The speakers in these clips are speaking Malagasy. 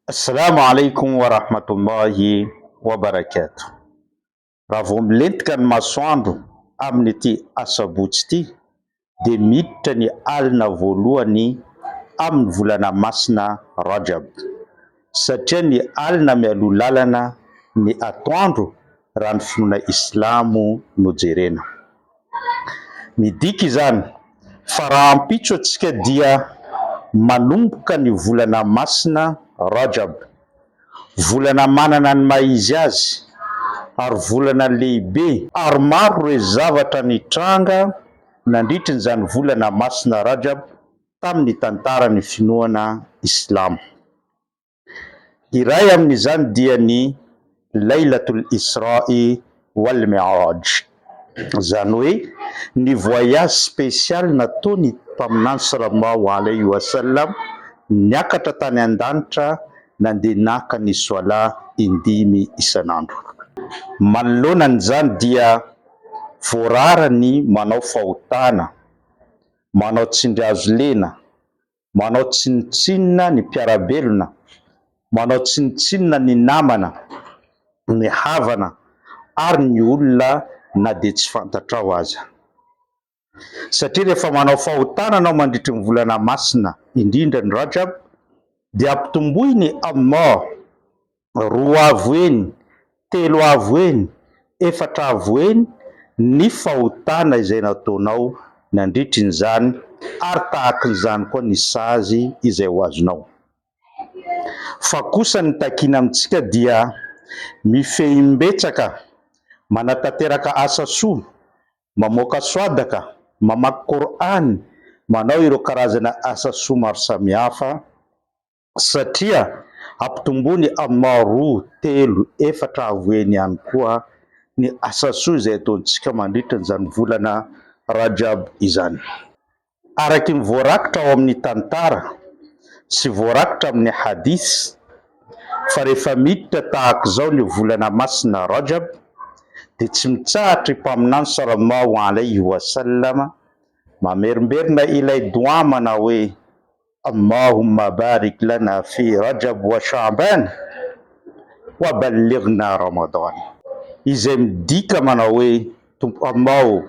Assalamu alaikum wa rahmatullahi wa barakatuh. Raha vao milentika ny masoandro amin'ity asabotsy ity dia miditra ny alina voalohany amin'ny volana masina Rajab, satria ny alina mialoha lalana ny atoandro raha ny finoana Islamo no jerena. Midika izany fa raha ampitso antsika dia manomboka ny volana masina Rajab, volana manana ny maha-izy azy ary volana lehibe, ary maro ireo zavatra nitranga nandritran'izany volana masina Rajab tamin'ny tantaran'ny finoana Islamo. Iray amin'izany dia ny Laylatul Isra'i wal Mi'raj, izany hoe ny voyage spécial nataony mpaminany sallallahu alayhi wa sallam niakatra tany an-danitra nandeha naka ny soala indimy isan'andro. Manoloana an'izany dia voarara ny manao fahotana, manao tsindry hazo lena, manao tsinitsinina ny mpiarabelona, manao tsinitsinina ny namana, ny havana ary ny olona na dia tsy fantatrao aza. Satria rehefa manao fahotana anao mandritra ny volana masina indrindra ny Rajab dia ampitomboiny Allah 2 avo eny, 3 avo eny, 4 avo eny ny fahotana izay nataonao nandritran'izany, ary tahakan'izany koa ny sazy izay ho azonao. Fa kosa ny takiana amintsika dia mifehimbetsaka, manatanteraka asa soa, mamoaka soadaka, mamaky Qur'an, manao ireo karazana asa soa maro samihafa, satria ampitomboiny Allah 2, 3, 4 avo eny ihany koa ny asa soa izay ataontsika mandritran'izany volana Rajab izany. Araky ny voarakitra ao amin'ny tantara sy voarakitra amin'ny hadith fa rehefa miditra tahaka izao ny volana masina Rajab dia tsy mitsahatra mpaminany sallallahu alayhi wa sallam mamerimberina ilay doa manao hoe Allahumma barik lana fi Rajab wa Sha'ban wa ballighna Ramadan, izay midika manao hoe Tompo Allah,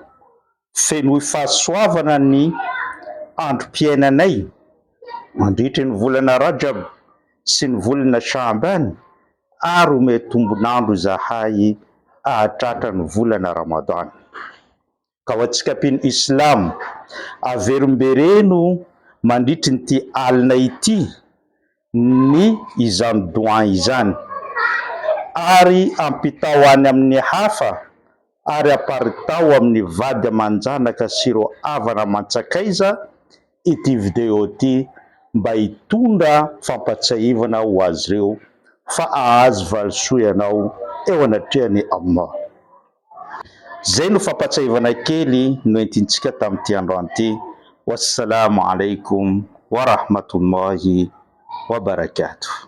fenoy fahasoavana ny androm-piainanay mandritra ny volana Rajab sy ny volana Sha'ban, ary ome tombonandro zahay ahatratra ny volana Ramadan. Ka ho antsika mpino Islam, averimbereno mandritra n'ity alina ity ny izany doa izany, ary ampitao any amin'ny hafa, ary aparitao amin'ny vady aman-janaka sy ireo havana mantsakaiza ity video ity, mba hitondra fampatsiahivana ho azy ireo fa ahazo valisoa ianao eo anatrehany Allah. Zay no fampatsiahivana kely no entintsika tamin'ity androany ity. Wassalamu alaikum wa rahmatullahi wa barakatuh.